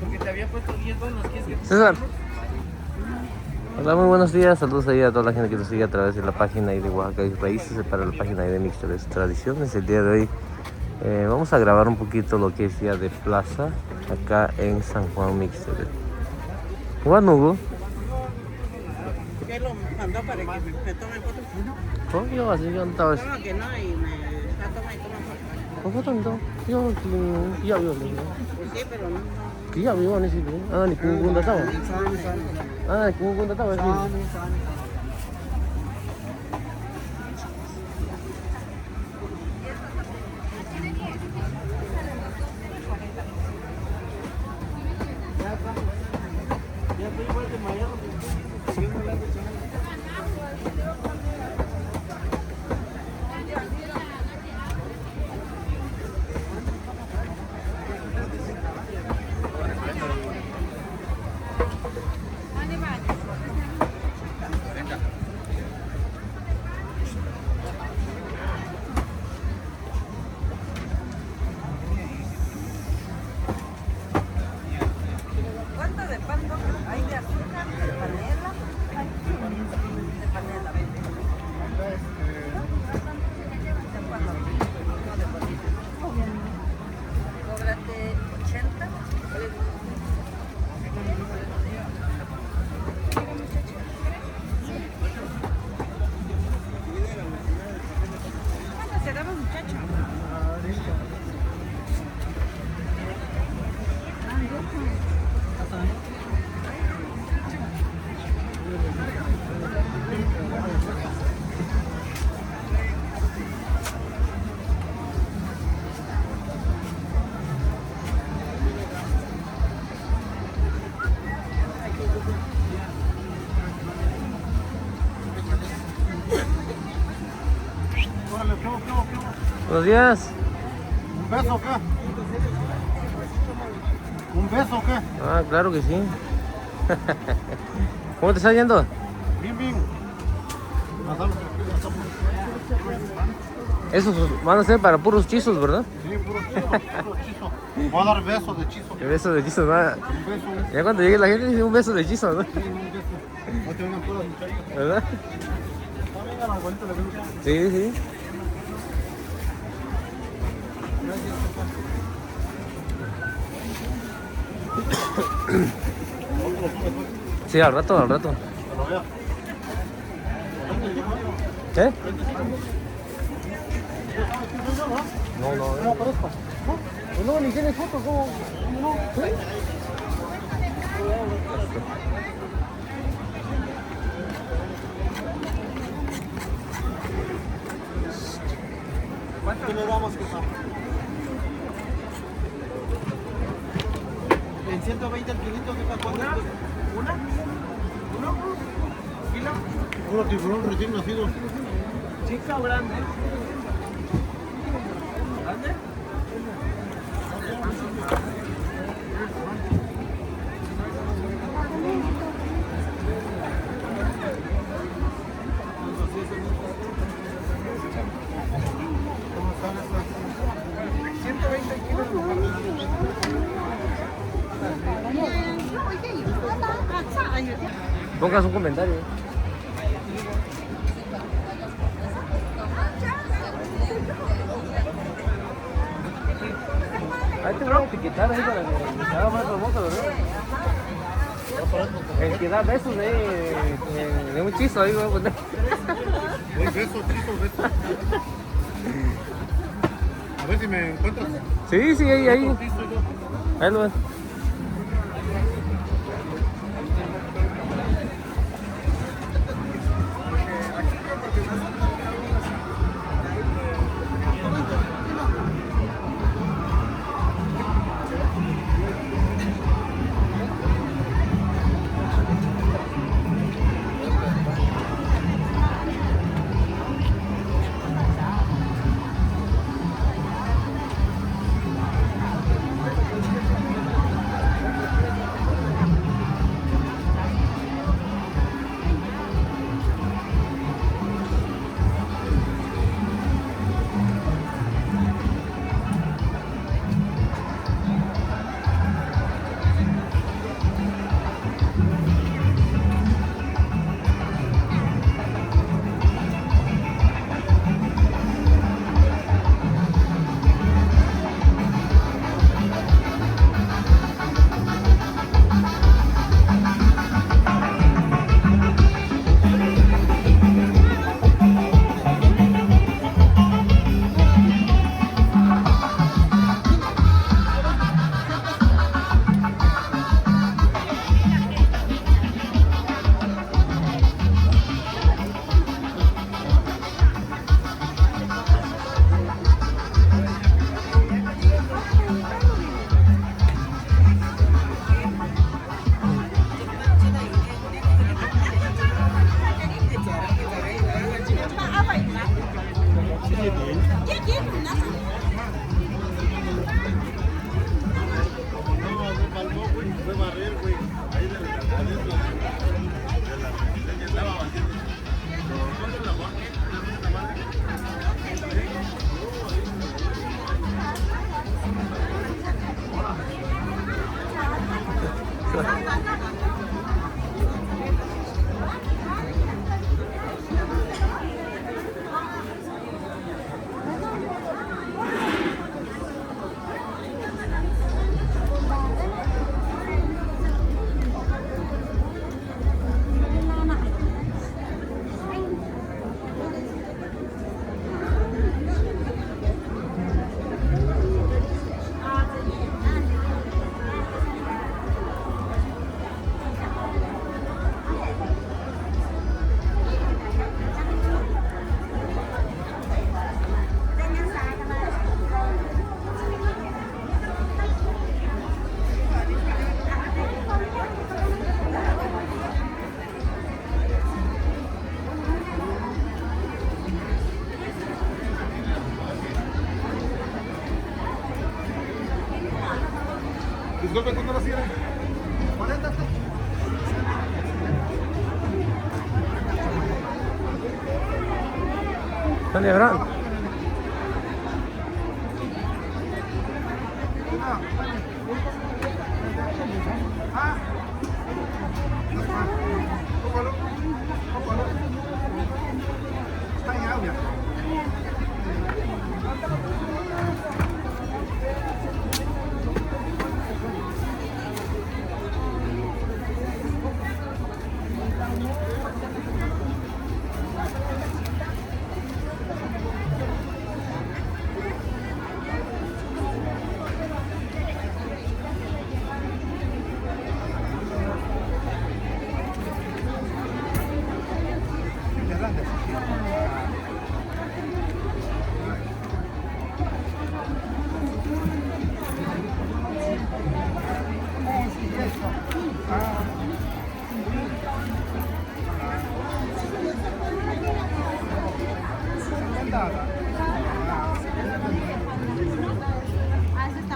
Porque te había puesto 10 bonos. César. Hola, muy buenos días. Saludos ahí a toda la gente que nos sigue a través de la página ahí de Oaxaca y Raíces, para la página ahí de Mixtores Tradiciones. El día de hoy vamos a grabar un poquito lo que es día de plaza acá en San Juan Mixtores. Juan Hugo. ¿Qué lo mandó para que me tome fotos? Oh, yo así yo no estaba. No, que no, y me está toma y toma fotos. ¿Cómo tanto? Yo ya veo. Pues sí, pero no. Que ya veo ni siquiera. Ah, ni kung estaba. Ah, ni kung estaba. Ya estoy igual de mayor. ¿Cuánto de pan hay de azúcar, de panela? De panela. Cóbrate 80. ¿Cuánto se daba, muchacho? Buenos días. ¿Un beso o qué? ¿Un beso o qué? Ah, claro que sí. ¿Cómo te está yendo? Bien, bien. Esos van a ser para puros chizos, ¿verdad? Sí, puro chizo. Voy a dar beso de chizo. El beso de chizo, nada. Un beso. Ya cuando llegue la gente dice un beso de chizo, ¿no? Sí, un beso. No te vengan puras muchachos. ¿Verdad? No vengan al abuelito, le gusta. Sí, sí. Sí, al rato, al rato. Pero vea. ¿Eh? No, no, ¿Cómo aparezco? no, ni tienes fotos, ¿cómo? No. ¿Sí? ¿Qué le damos, que en 120 el kilito, ¿qué está? ¿Una? ¿Uno? ¿Kilo? Puro tiburón recién nacido. ¿Chica o grande? ¿Grande? ¿Cómo están estas? 120 kilos. Pongas un comentario. Ahí te voy a etiquetar ahí para que se haga más famoso, ¿verdad? El que da besos de un chizo ahí voy a poner. Beso, chizo, beso. A ver si me encuentras. Sí, sí, ahí. Chizo, yo. Ahí lo ves. Disculpe, ¿cuándo lo cierran? 40. ¿Dónde habrá?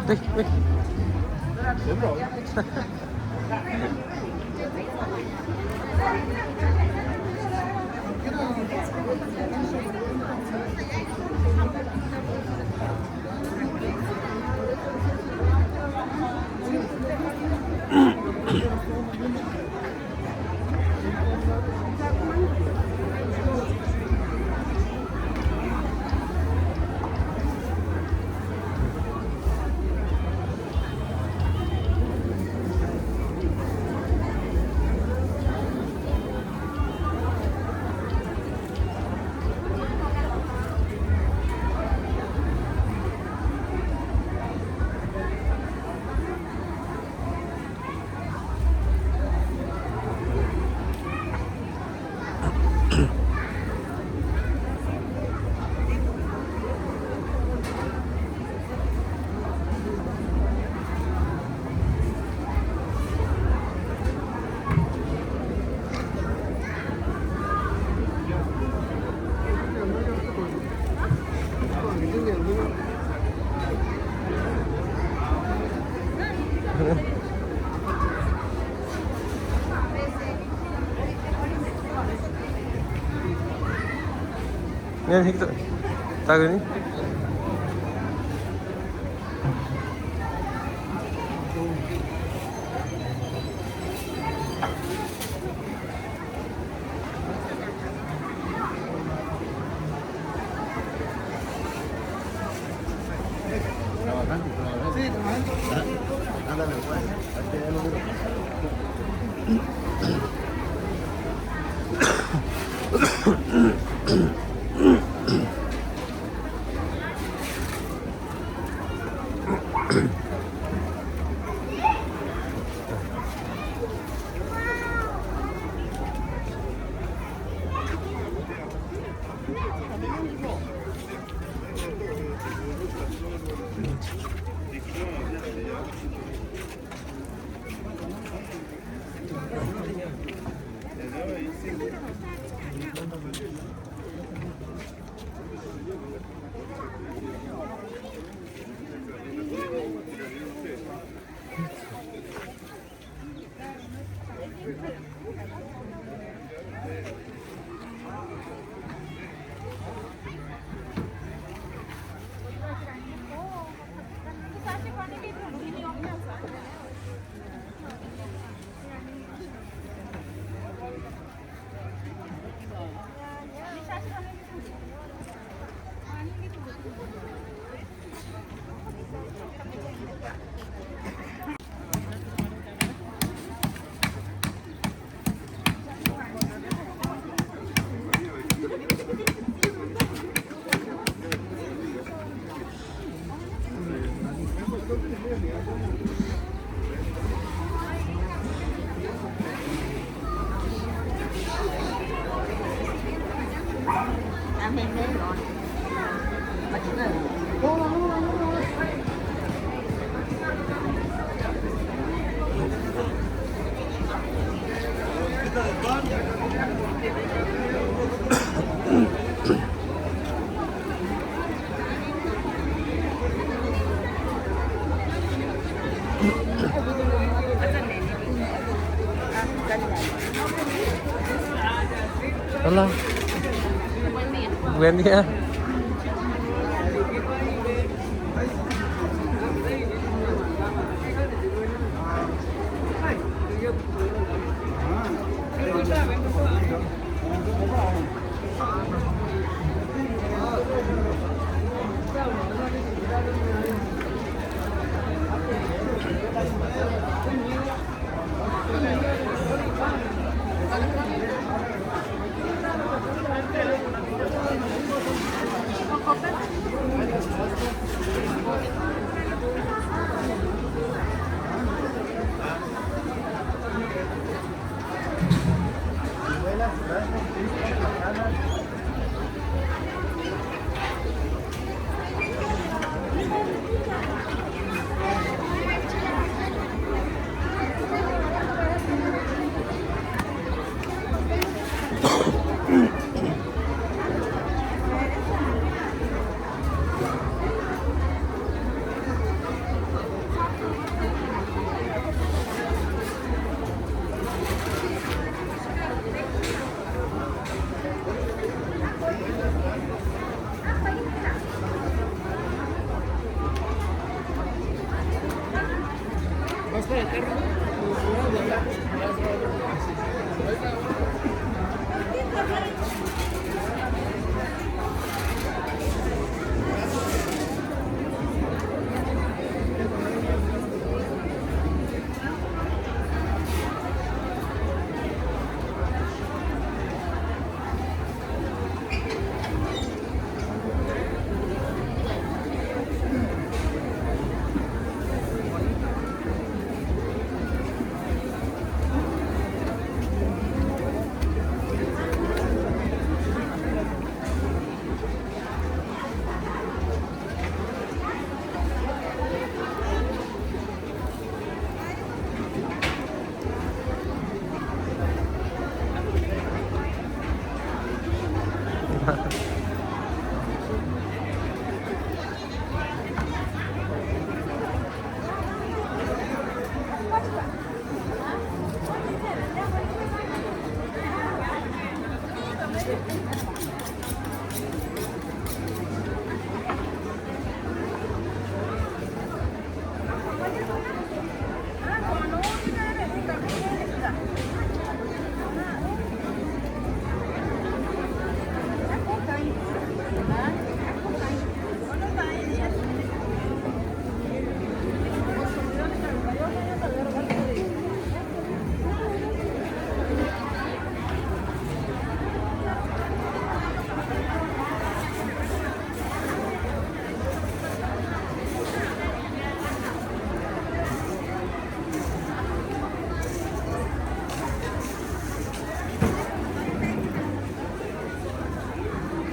Ven, ven. Yan, higit. Tago ni. Hola. Buen día.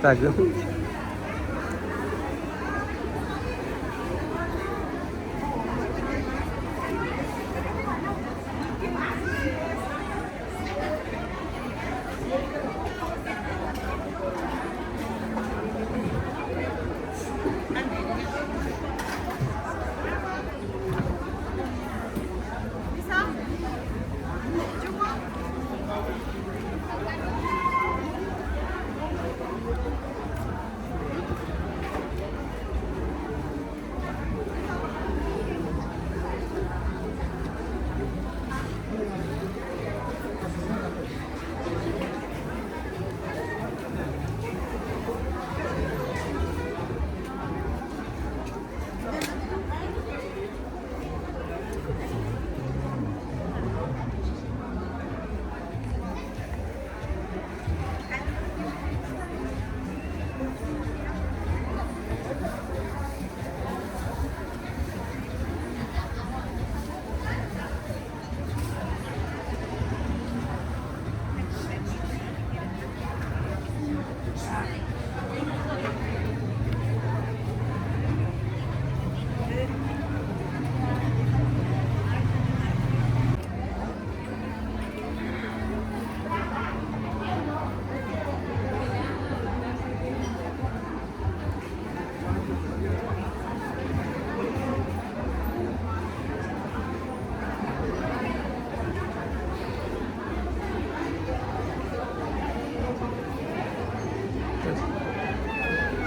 Tak.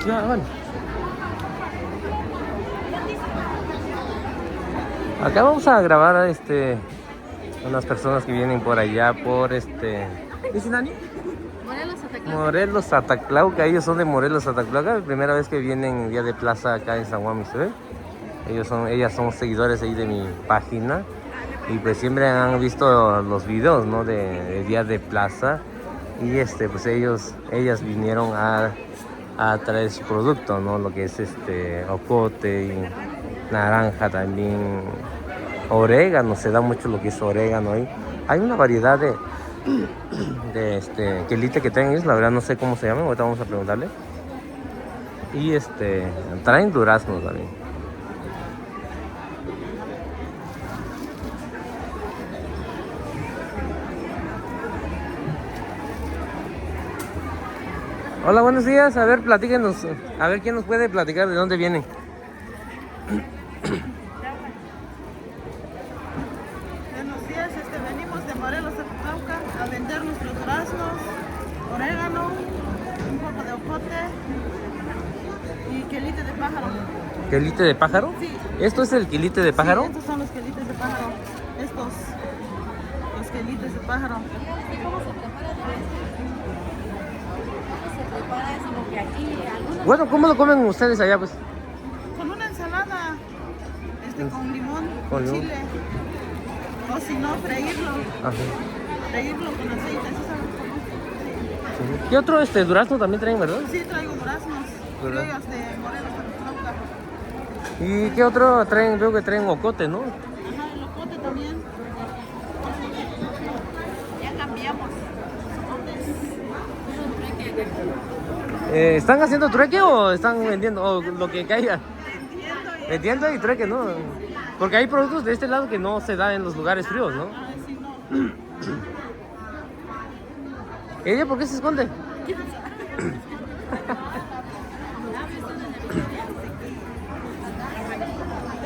Ya, bueno. Acá vamos a grabar a unas personas que vienen por allá, por ¿dice Nani? Morelos Ataclauca, ellos son de Morelos Ataclauca, la primera vez que vienen día de plaza acá en San Juan Mixtepec. Ellas son seguidores ahí de mi página y pues siempre han visto los videos, ¿no? de día de plaza y pues ellas vinieron a traer su producto, ¿no? Lo que es ocote y naranja también, orégano, se da mucho lo que es orégano ahí. Hay una variedad de quelite que traen ellos, la verdad no sé cómo se llama, ahorita vamos a preguntarle. Y traen duraznos también. Hola, buenos días, a ver, platíquenos, a ver quién nos puede platicar de dónde vienen. Buenos días, venimos de Morelos Ataclauca a vender nuestros duraznos, orégano, un poco de ocote y quelite de pájaro. ¿Quelite de pájaro? Sí. ¿Esto es el quelite de pájaro? Sí, estos son los quelites de pájaro. Los quelites de pájaro. Bueno, ¿cómo lo comen ustedes allá, pues? Con una ensalada, con limón, Con limón. chile. O si no, freírlo. Ajá. Freírlo con aceite, eso sabe. ¿Qué otro durazno también traen, verdad? Sí, traigo duraznos. ¿Verdad? Criollos de Morelos Ataclauca. ¿Y qué otro traen? Veo que traen ocote, ¿no? Ajá, el ocote también. Ya cambiamos. ¿Están haciendo trueque o están vendiendo? O lo que caiga. Vendiendo y trueque, ¿no? Porque hay productos de este lado que no se dan en los lugares fríos, ¿no? Ah, sí, no. ¿Ella por qué se esconde?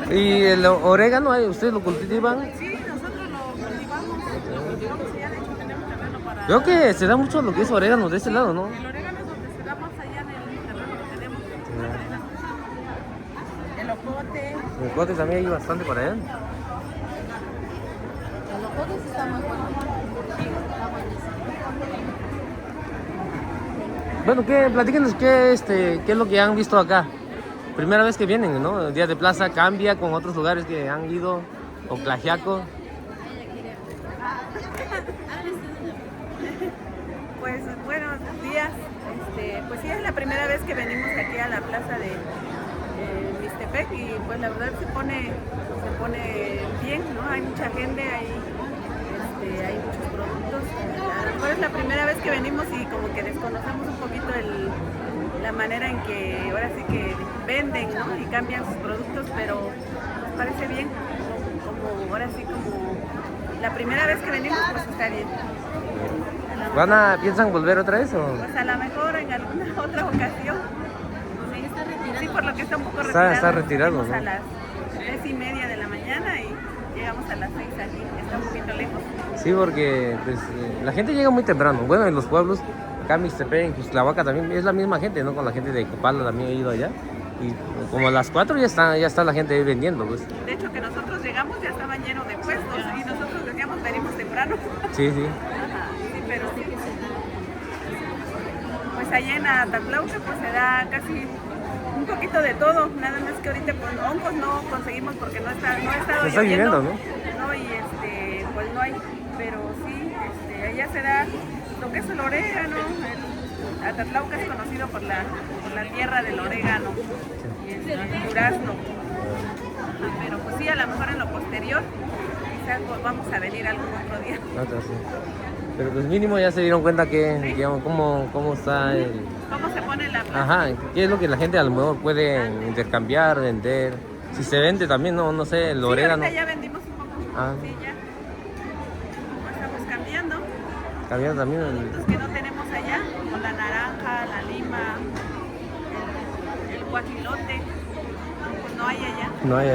¿Y el orégano, ustedes lo cultivan? Sí, nosotros lo cultivamos. Lo cultivamos y ya de hecho tenemos terreno para... Veo que se da mucho lo que es orégano de este lado, ¿no? El orégano es donde se da más allá del terreno que tenemos. El ocote. El ocote también hay bastante por allá. El ocote sí está muy bueno. Bueno, platíquenos qué es lo que han visto acá. Primera vez que vienen, ¿no? El día de plaza cambia con otros lugares que han ido, o Tlaxiaco. Pues buenos días. Pues sí, es la primera vez que venimos aquí a la plaza de Mixtepec y pues la verdad se pone bien, ¿no? Hay mucha gente, hay muchos productos. A lo mejor es la primera vez que venimos y como que desconocemos un poquito la manera en que ahora sí que venden, ¿no? Y cambian sus productos, pero nos parece bien, como ahora sí como la primera vez que venimos, pues está bien. ¿Piensan volver otra vez o...? Pues a lo mejor en alguna otra ocasión. Sí, está retirado. Sí, por lo que está un poco Está retirado. retirado, Salimos ¿no? a las 3:30 de la mañana y llegamos a las 6 aquí. Está un poquito lejos. Sí, porque pues, la gente llega muy temprano. Bueno, en los pueblos, acá en Mixtepec, en Cuxtlahuaca también es la misma gente, ¿no? Con la gente de Copala también he ido allá. Y como a las 4 ya está la gente ahí vendiendo, pues. De hecho, que nosotros llegamos ya estaban llenos de puestos y nosotros decíamos venimos temprano. Sí, sí. Ajá, sí, pero sí. Pues allá en Ataclauca pues se da casi un poquito de todo, nada más que ahorita pues hongos no conseguimos porque no ha estado Está lloviendo, lloviendo, ¿no? No, y pues no hay, pero sí, allá se da lo que es el orégano. Ataclauca es conocido por la tierra del orégano y el durazno. Ajá, pero pues sí, a lo mejor en lo posterior quizás pues, vamos a venir algún otro día. Sí. Pero pues mínimo ya se dieron cuenta que, digamos, cómo está el... ¿Cómo se pone la plaza? Ajá, qué es lo que la gente a lo mejor puede intercambiar, vender. Si se vende también, no sé, el orégano. Ahorita ya vendimos un poco. Ah. Sí, ya. Estamos cambiando. Cambiando también. Productos que no tenemos allá, como la naranja, la lima, el guajilote. Pues no hay allá. No hay,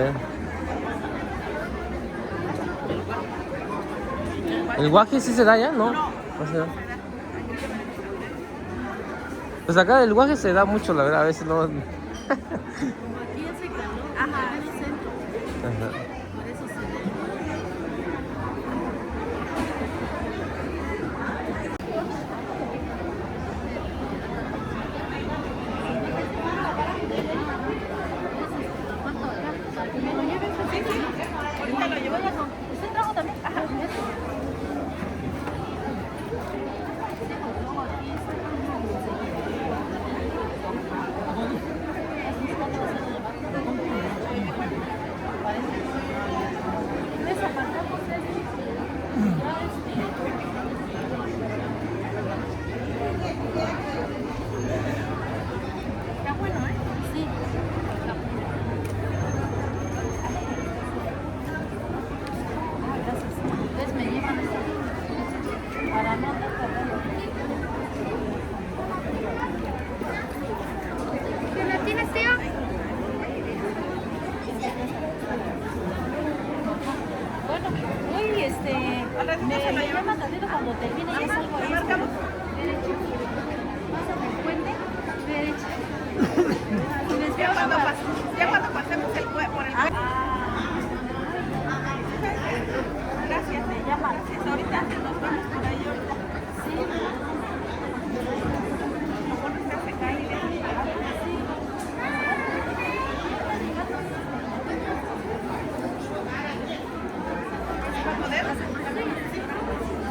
¿El guaje sí se da ya? No. No, No se da. Pues acá el guaje se da mucho, la verdad, a veces no... Como aquí hace calor, Ajá. en el centro, Ajá. por eso se ve. Ahorita lo llevo. ¿Usted trajo también? Ajá. Está bueno, ¿eh? Sí. Gracias. Entonces me llevan para no andar cargando. ¿Qué la tienes, tío? Bueno, hoy me llama tantito cuando termine ya salgo ahí. Derecho. Pásame el puente. Derecho. Y les veo Ya cuando pasemos por el puente. Gracias, me llaman. gracias. Ahorita nos vamos por ahí ahorita. Sí. Lo pones a secar y de ¿Va a poder?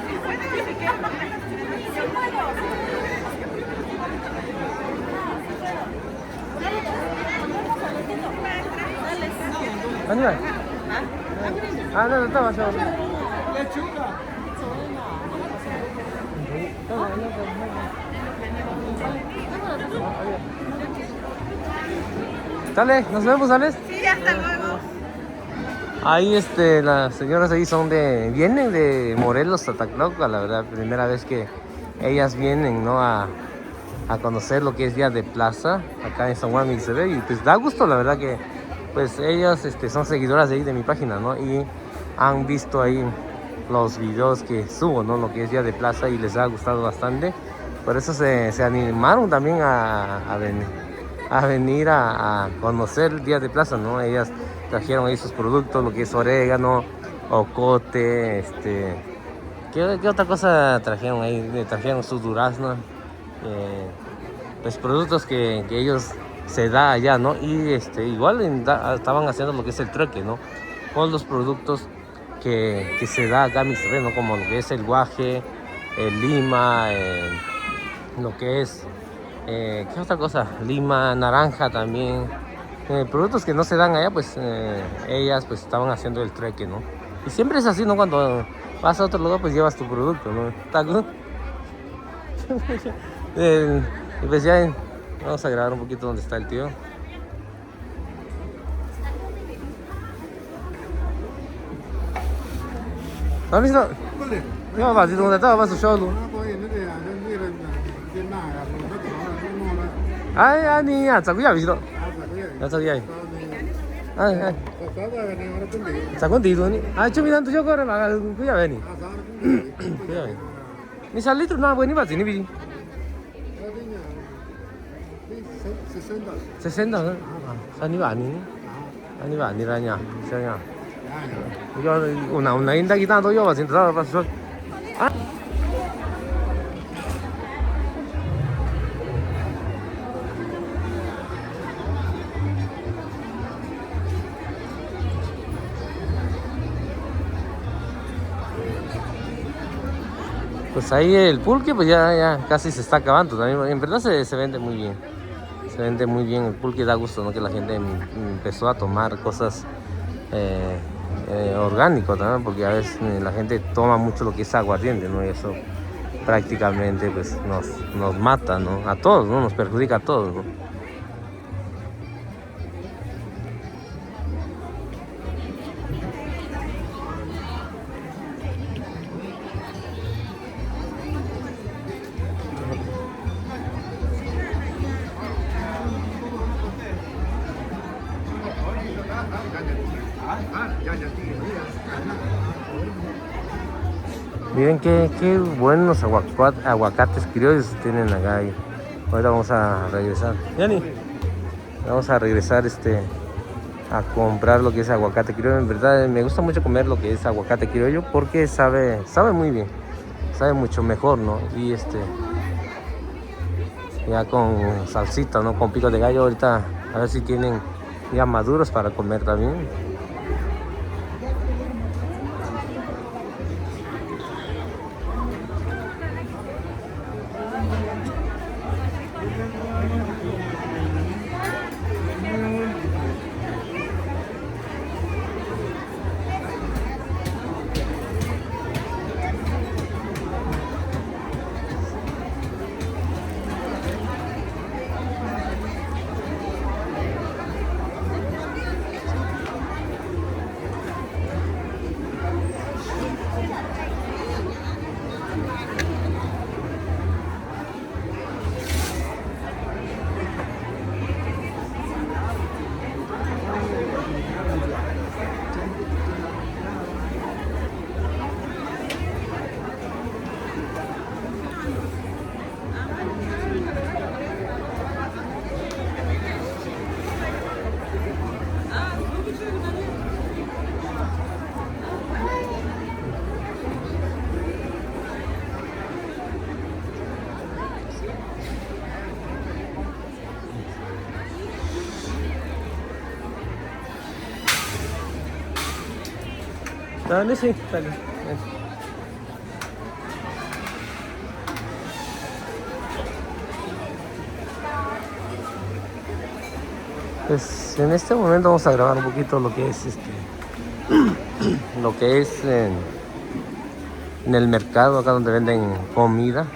Sí puede, si quieres. Sí puedo. 아니야. 아, 나 따 마셔. Lechuga. Dale, nos vemos, ¿sales? Sí, hasta luego. Ahí las señoras ahí vienen de Morelos a Tacloca, la verdad, primera vez que ellas vienen, ¿no? A conocer lo que es Día de Plaza, acá en San Juan Mixtepec, y pues da gusto, la verdad que pues ellas son seguidoras de ahí de mi página, ¿no? Y han visto ahí los videos que subo, ¿no? Lo que es Día de Plaza y les ha gustado bastante, por eso se animaron también a venir a conocer el Día de Plaza, ¿no? Ellas trajeron ahí sus productos, lo que es orégano, ocote, ¿qué otra cosa trajeron ahí? Trajeron sus duraznos, pues productos que ellos se da allá, ¿no? Y igual estaban haciendo lo que es el trueque, ¿no? Con los productos que se da acá en Mixtepec, ¿no? Como lo que es el guaje, el lima, lo que es, ¿qué otra cosa? Lima, naranja también. Productos que no se dan allá, pues ellas pues estaban haciendo el trueque, ¿no? Y siempre es así, ¿no? Cuando vas a otro lugar, pues llevas tu producto, ¿no? ¿Está good? Y pues ya vamos a grabar un poquito donde está el tío. ¿Has visto? Vale. No, vas a donde estaba, vas a show. Ay, 아니, 야, 자꾸야, 비시도. 야, 자꾸야. Ay, ay. Sacó un tito, ¿ni? Ah, yo mirando yo corre, cuya veni. Cuya veni. Ni sal litro no, bueno, ni vas, ni vi. 60, ¿no? Sani va, ni. Sani va, ni raña, señor. Yo una inda quitando yo, vas a entrar, vas a. Ah. Pues ahí el pulque pues ya casi se está acabando también. En verdad se vende muy bien. Se vende muy bien el pulque, da gusto, ¿no? Que la gente empezó a tomar cosas orgánicas también, porque a veces la gente toma mucho lo que es aguardiente, ¿no? Y eso prácticamente pues nos mata, ¿no? A todos, ¿no? Nos perjudica a todos, ¿no? Miren qué buenos aguacates criollos tienen acá. Ahorita vamos a regresar. Yani, vamos a regresar a comprar lo que es aguacate criollo. En verdad me gusta mucho comer lo que es aguacate criollo porque sabe muy bien, sabe mucho mejor, ¿no? Y ya con salsita, ¿no? Con pico de gallo. Ahorita a ver si tienen ya maduros para comer también. Dale, sí, dale. Pues en este momento vamos a grabar un poquito lo que es lo que es en el mercado, acá donde venden comida.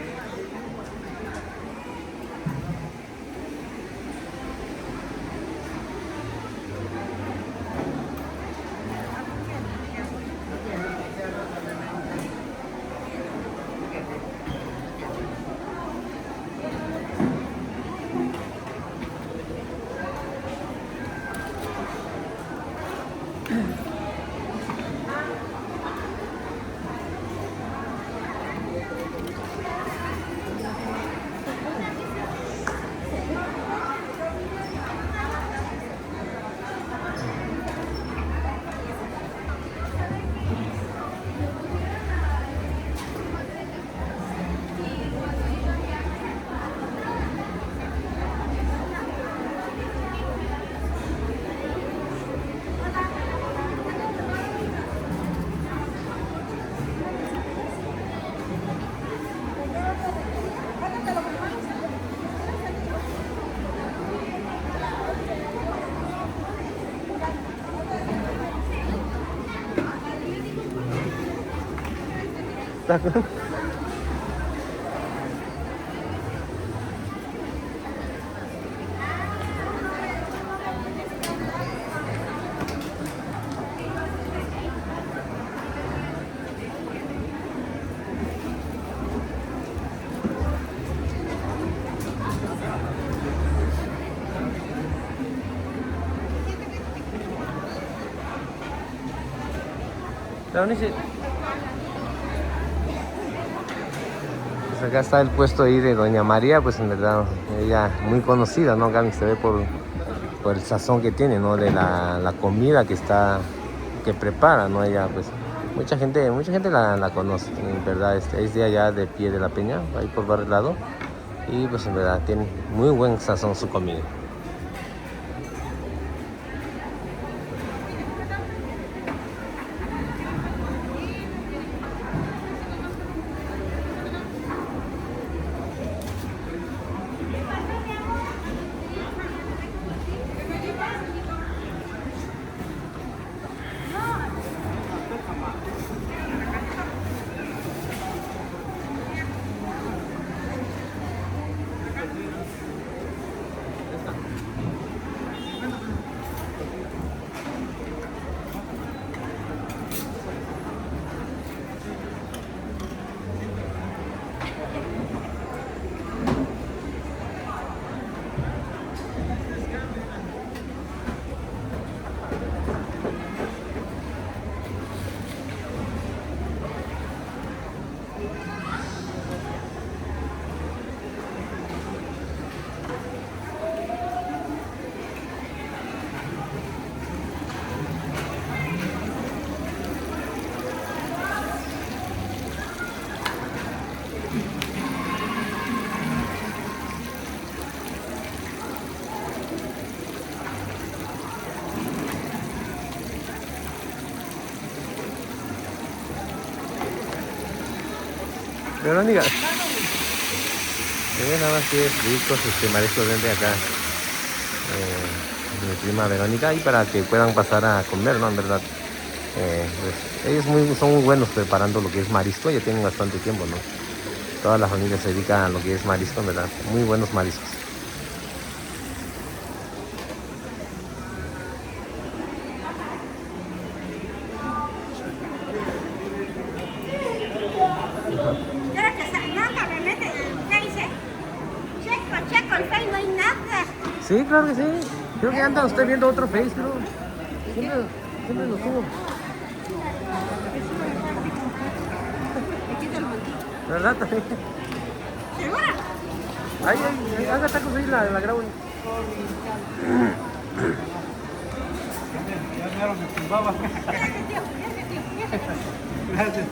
Pues acá está el puesto ahí de Doña María, pues en verdad ella muy conocida, ¿no? Acá se ve por el sazón que tiene, ¿no? De la comida que prepara, ¿no? Ella, pues mucha gente la conoce, en verdad. Es de allá de Pie de la Peña, ahí por Barrio Lado, y pues en verdad tiene muy buen sazón su comida. Verónica. Nada más que ricos mariscos vende acá. Mi prima Verónica, y para que puedan pasar a comer, ¿no? En verdad. Pues, ellos son muy buenos preparando lo que es marisco, ya tienen bastante tiempo, ¿no? Toda la familia se dedica a lo que es marisco, en verdad. Muy buenos mariscos. Sí, claro que sí. Creo que anda usted viendo otro Face, creo. Siempre lo subo. ¿Verdad? ¿Segura? Ahí, haga tacos ahí, la grabo. Ya vieron que tumbaba. Gracias.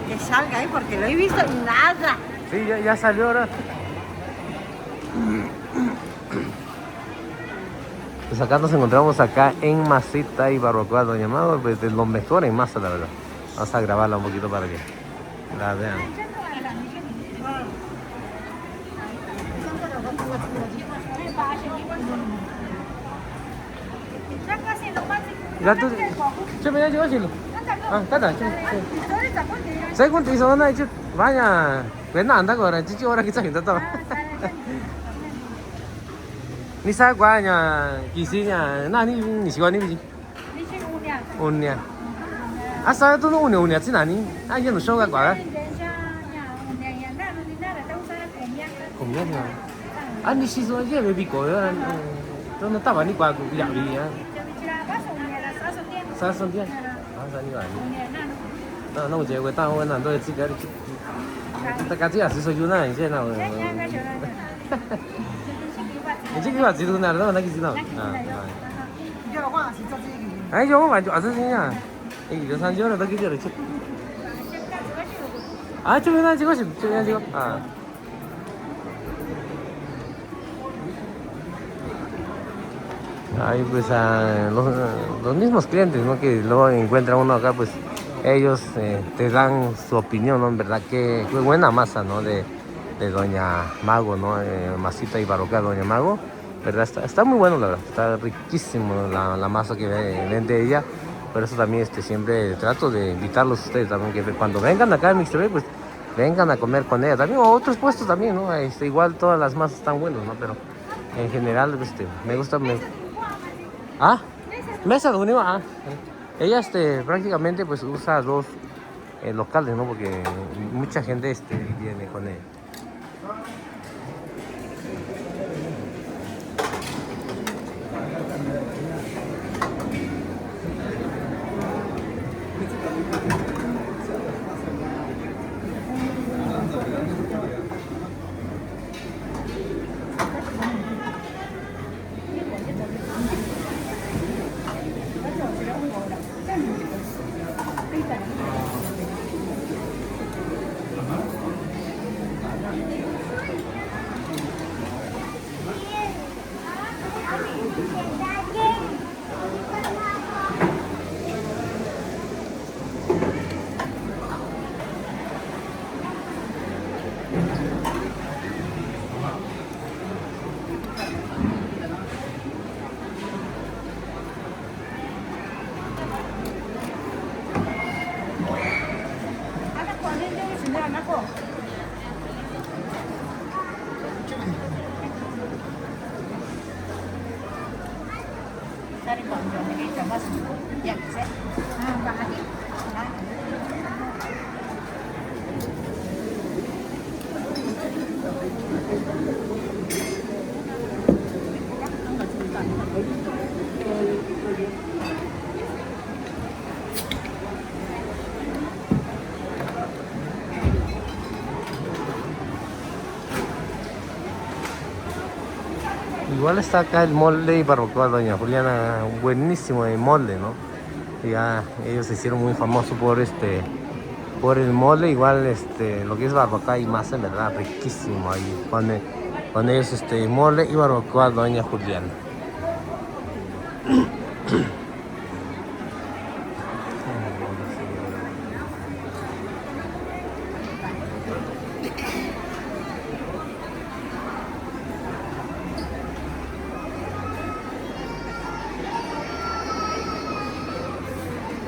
Que salga ahí porque no he visto nada. Sí, ya salió ahora. Pues acá nos encontramos acá en Masita y Barbacoa Doña Mago, pues de los mejores en masa, la verdad. Vamos a grabarla un poquito para que la vean. Ya tú, yo me ya llegó chilo. Ah, está. Sé cuánto hizo una hecho. Vaya, ven anda ahora, chichi ahora que está todo. Ni sabes cuáña, quisiña, nada ni siquiera ni. Unia. Ah, sabes tú no unia, ¿sí nani? Ah, yo no soy cuá. Comía. Ah, ni si soy yo me pico, yo no estaba ni cuá, ya vi. ¿Sabes son días? Ah, ¿sabes ni va? No, yo estaba bueno, entonces sí que esta casi así soy una, ¿sí? No. ¿En qué va? ¿Sí tú nada? ¿No? ¿No quisiste? Ah, ay, yo me voy a hacer señal. Yo san yo no te quiero decir. Ah, yo me digo, ah. Ahí pues a los mismos clientes, ¿no? Que luego encuentra uno acá, pues ellos te dan su opinión, ¿no? En verdad que buena masa, ¿no? De Doña Mago, ¿no? Masita y Barbacoa Doña Mago, ¿verdad? Está muy bueno, la verdad. Está riquísimo la masa que vende ella. Por eso también siempre trato de invitarlos a ustedes también, que cuando vengan acá a Mixtepec, pues vengan a comer con ella también, o a otros puestos también, ¿no? Igual todas las masas están buenas, ¿no? Pero en general, me gusta. Ah, mesa de unión, ah. Ella prácticamente pues usa dos locales, ¿no? Porque mucha gente viene con él. Sari còn rồi cái chấm vào nhận sẽ và hạt Igual está acá el molde y barbacoa Doña Juliana, buenísimo el molde, ¿no? Ya ellos se hicieron muy famosos por el molde, igual lo que es barbacoa y masa, en verdad, riquísimo ahí. Con ellos molde y barbacoa Doña Juliana.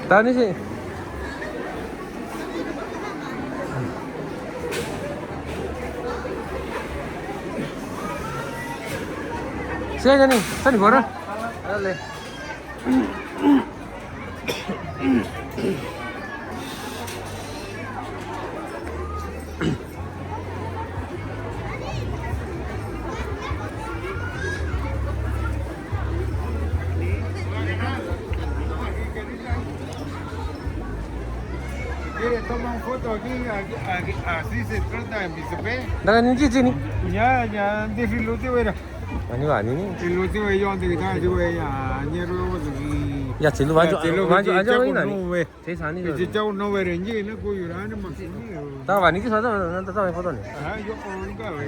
Tani sih. Sini aja nih, sini gua. Dale. Toma foto aquí, así se trata en Bisope. Dengan ini sini. Ya, de filote era. Ini nih. Filote yo ante kita yo ya, nyero lagi. Ya cilu maju aja ini nih. nih. Saya sana nih. Jadi jauh no berenje na ko yurane maksudnya. Tahu ini sih ada nanti tahu foto nih. Ah, yo enggak we.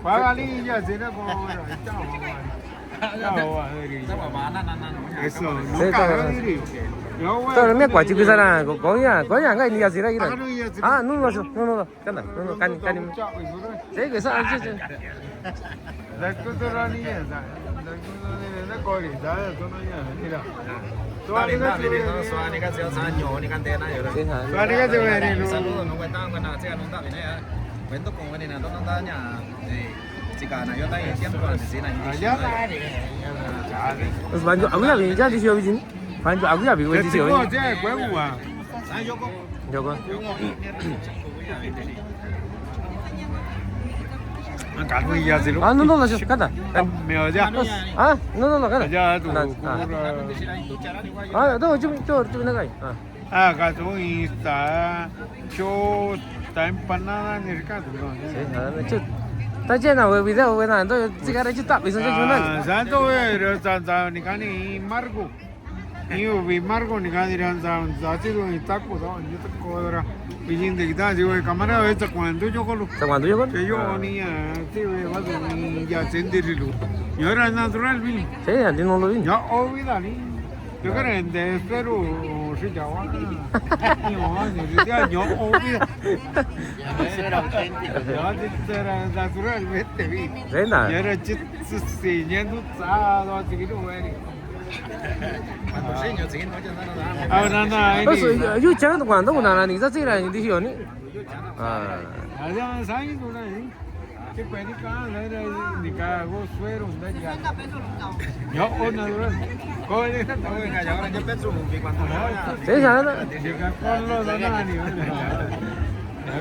Pagali ya sena ko. Eso, no cago. Tahu ni aku juga sana. Kau ya enggak ini ya sih lagi. Ah, nu masuk, nu kan kan. Saya ke sana aja. Dakko to rani ya. Dakko ne na ko ri da to no ya. Mira. Suani ka se sa nyo ni kan te na yo. Suani ka se we ni lu. Saludos, no cuentan con nada, no está bien. Cuento con una nena, no está ya. Chica, yo estoy en tiempo de oficina. Terus bantu aku ya bisa di sini. Bantu aku ya bisa di sini. Ko je kwe wa. Joko. Kan ko ya se lu. Ah, no, kata. Me aja. Ah, no, kata. Aja tu. Ah, cuma nagai. Ah. Ah, ka tu está show está empanada en el caso. Sí, nada, me chut. Tadi na video na to sigara chuta bisa jualan. Santo era santo ni kan ni Margo. Yo vi Margo ni kan diran santo ni taco da yo te codra. Pijin de kita yo cámara esta cuando yo colo. Cuando yo con? Que yo ni sí va ni ya sentirlo. Yo era natural vi. Sí, a ti no lo vi. Yo olvidé ni. Yo creo que espero si ya va. Yo olvidé. Era naturalmente vi. Rena. Y era siguiendo sábado así que no era. Ahora nada. Terus you jangan cuando una ni sa sira ni di sini. Ah. Allá saben una ni. Que puede caer ni cago suero un día. Yo o natural. Coge esta Venga, ya ahora yo pienso que cuando Sí, sana. llega con los danani.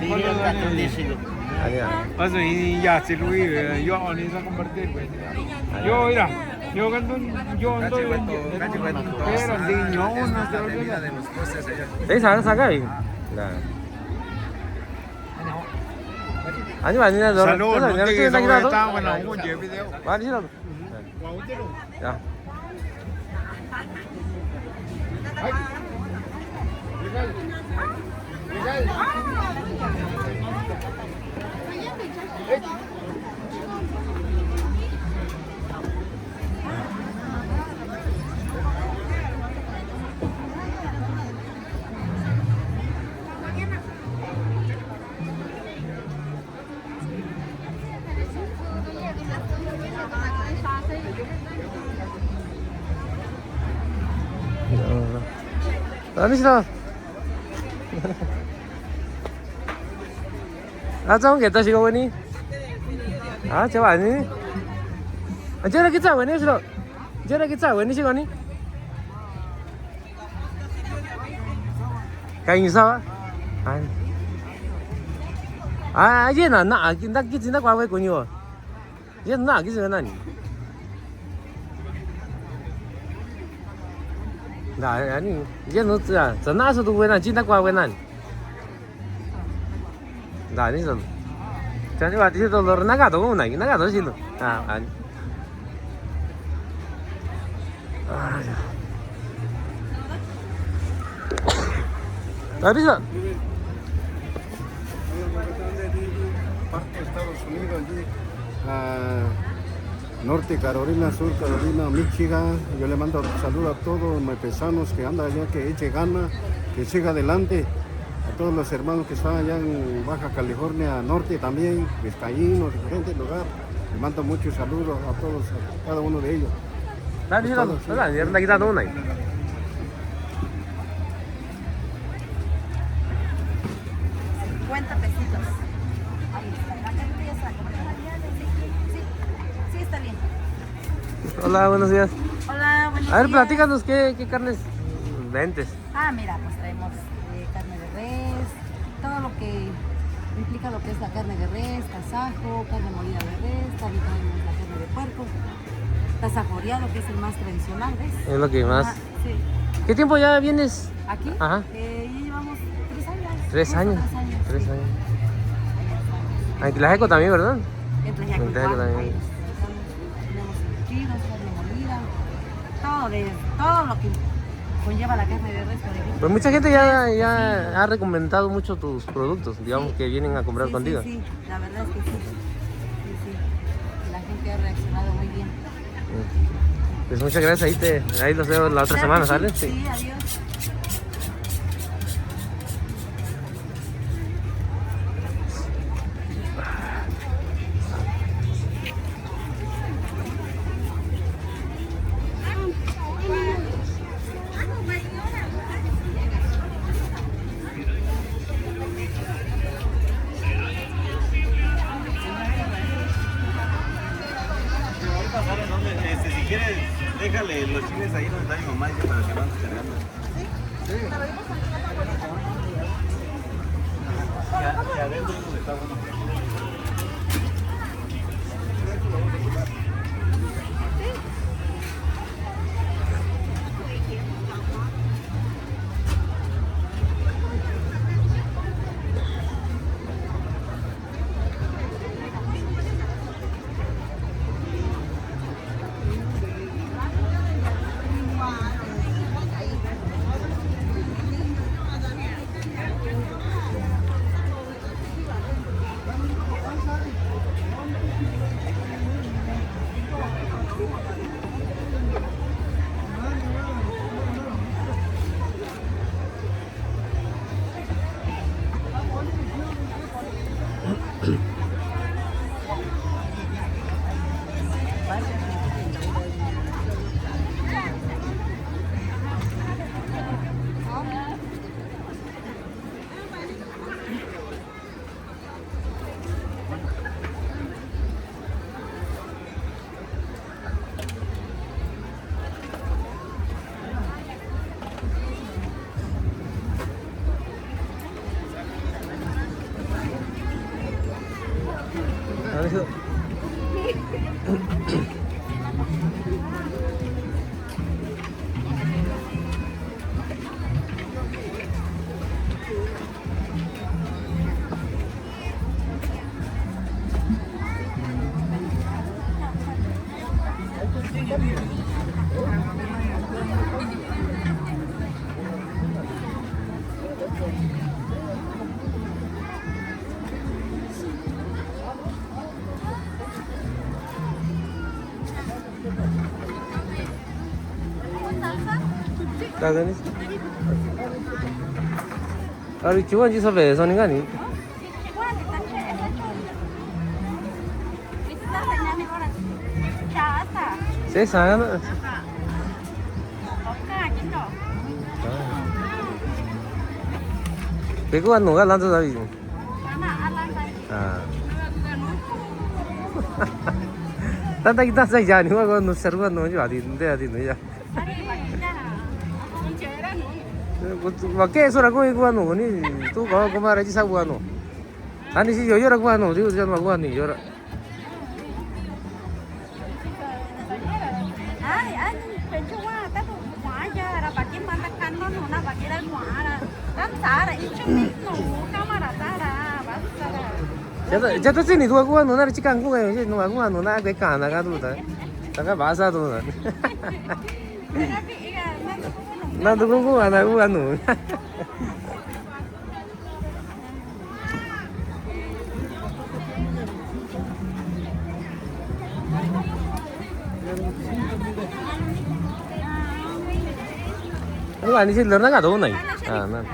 Con los danani. Aja. Paso y ya se lo vi, yo ni se convertir pues. Yo mira, yo cuando yo ando pero niño no se olvida de los cosas allá. Sí, sana ahí. Nah. 아니야, 너. Salud, no te 나 quiero estar bueno, un video. 많이 싫어. 야. Ano sila? 아, 좀 개다 시고 보니? 아, 저 아니? Aja kita wani sih lo. Aja kita wani sih kani. Kayak ni sawa. Aja na kita kau apa kunyo. Aja na kita nani. Nah, ini dia nuts ya. Sana sudah gue nanti cinta kau gue Nah, ini tuh. Jadi waktu itu lor naga tuh sih lo. Ah, Habis lo? Parte de Estados Unidos, allí, Norte Carolina, Sur Carolina, Michigan. Yo le mando saludos a todos mis paisanos que andan allá, que eche gana, que siga adelante. A todos los hermanos que están allá en Baja California Norte también, vizcaínos, diferentes lugares. Le mando muchos saludos a todos, a cada uno de ellos. Habis lo? Nah, dia nak kita tuh naik. 50 pesitos. Ahí está. La gente ya está. Sí, está bien. Hola, buenos días. Hola, buenos A ver, días. platícanos qué carnes vendes. Mira, pues traemos carne de res, todo lo que implica lo que es la carne de res, tasajo, carne molida de res, también tenemos la carne de puerco, tasajoreado, que es el más tradicional, ¿ves? Es lo que más. Sí. ¿Qué tiempo ya vienes? Aquí Ajá. ya llevamos 3 años. 3 años. 3 sí. años. En Tlajeco también, ¿verdad? En Tlajeco En Tlajeco igual, también. ahí tenemos surtidos, carne molida, todo lo que conlleva la carne de res, por ejemplo. Pues mucha gente ya ha recomendado mucho tus productos, digamos, que vienen a comprar contigo. Sí, la verdad es que sí. Sí. La gente ha reaccionado muy bien. Pues muchas gracias, ahí los veo la otra semana, ¿sale? Sí, adiós. Si quieres, déjale los chiles ahí donde está mi mamá para que no andes cargando. Y adentro es donde está bueno. Kaganis. Ari chuan ji sabe soni gani. Se sana. Bego anu ga lanza davi. Tanta kita sa ya ni wa no serva no ya di no ya. Wa ke so ra ko igual no ni tú ko ma ra chi sa wa no. Ani si yo ra ko no, digo ya no wa ni yo ra. Ai anh bên chung á ta cũng hóa ra là bà kiếm bán tắc căn nó na bà cái đây hóa là đám xá là ít chung ít nổ camera ta là bán xá là Ya to ni tu ko no na chi kan ko ga no wa no na ke ka na ga tu ta. Ta ga ba sa tu na. Na tu ko na ko no. Ini sih lerna nggak tahu nih. Ah, nah.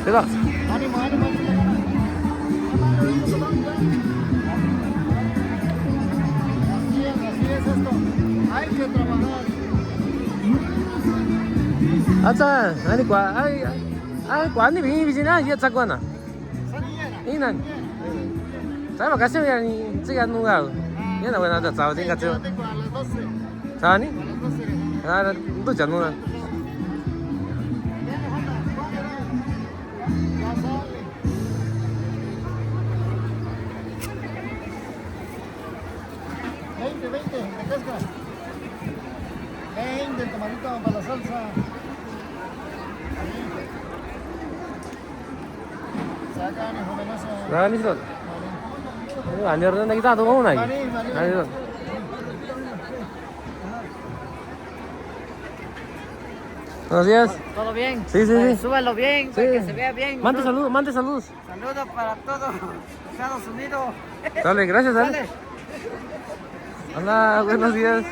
Được. 아차, 아니 과니 비비지나 이제 작거나. 이난. 잘 먹었어요, 아니 지가 누가. 얘는 왜 나한테 싸우지 같죠? 자니? 아, 또 잡노나. El tamalito para la salsa. Sacan y jovenazo. Nah, ini tuh. Ini anjir nanti kita tuh mau naik. Nah, itu. Buenos días. ¿Todo bien? Sí, sí, sí. Súbelo bien, para que se vea bien. Mande saludos, mande saludos. Saludos para todos Estados Unidos. Dale, gracias, dale. Dale. Hola, buenos días.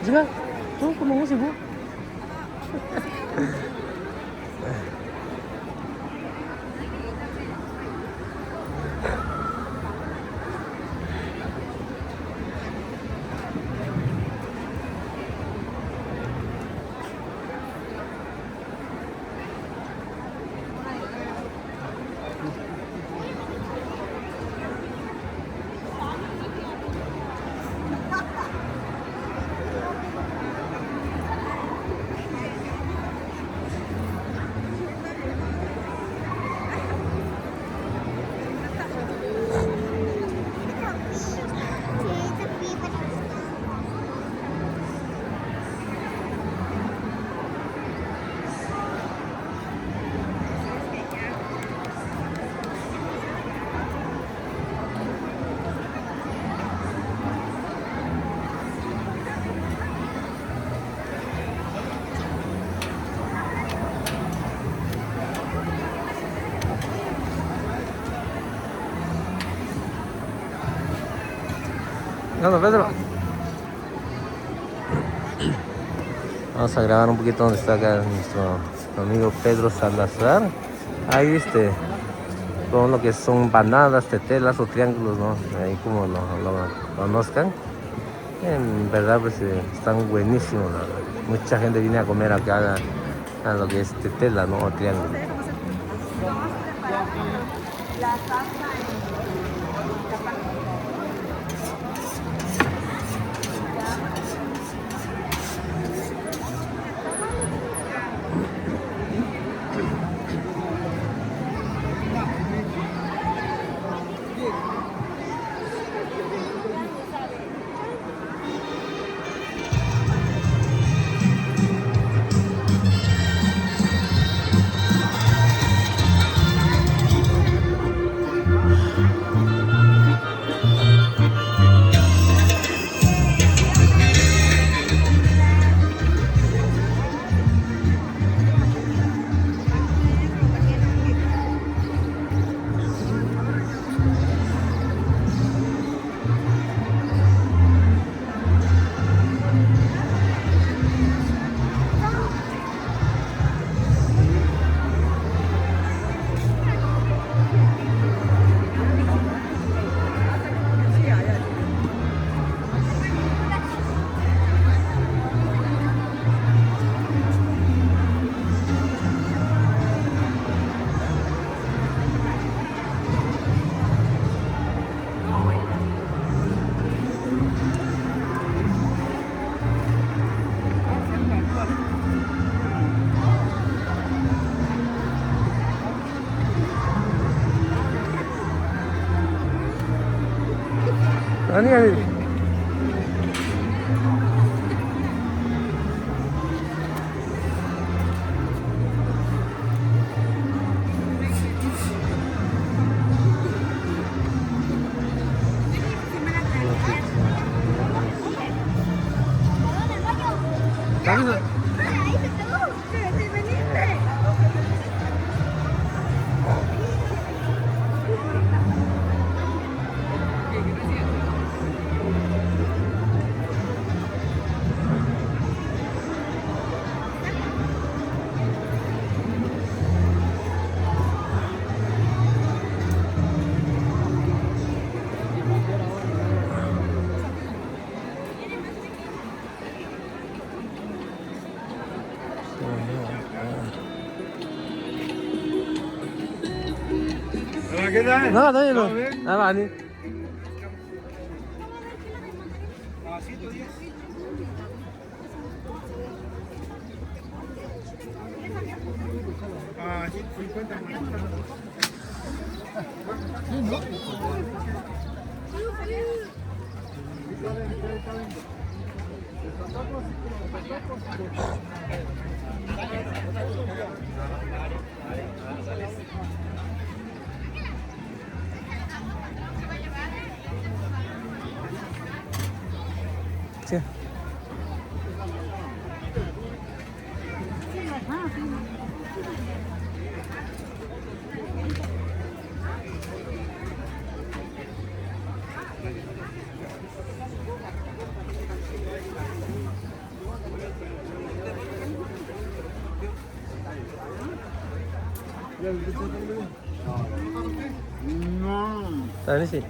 Juga, tuh kemana sih bu? Vamos, Pedro. Vamos a grabar un poquito donde está acá nuestro amigo Pedro Salazar. Ahí todo lo que son empanadas, tetelas o triángulos, ¿no? Ahí como lo conozcan. En verdad pues están buenísimos, la verdad. Mucha gente viene a comer acá a lo que es tetela, ¿no? O triángulo. Daniel. ¿Qué tal? No, Daniel. ¿Todo bien? Ah, Dani. A 110. A 150. Sí. No. Dani, sí.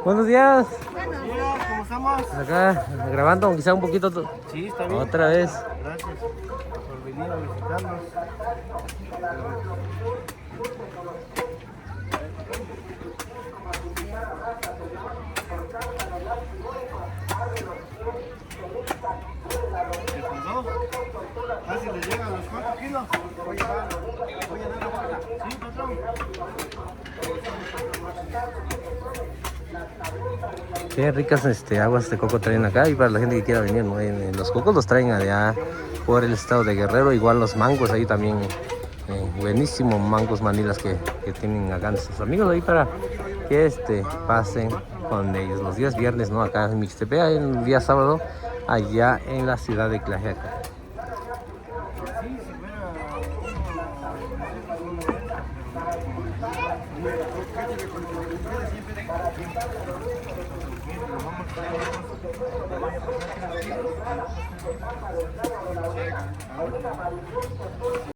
Buenos días. ¿Cómo estamos? Acá grabando, quizá un poquito. Sí, está bien. Otra vez. Gracias por venir a visitarnos. ¿Qué pasó? Casi le llegan los 4 kilos. Voy a dar la vaca. Sí, patrón. Qué ricas aguas de coco traen acá y para la gente que quiera venir, ¿no? Los cocos los traen allá por el estado de Guerrero, igual los mangos ahí también, buenísimos mangos manilas que tienen acá nuestros amigos ahí para que pasen con ellos los días viernes, ¿no? Acá en Mixtepec, el día sábado allá en la ciudad de Tlaxiaca.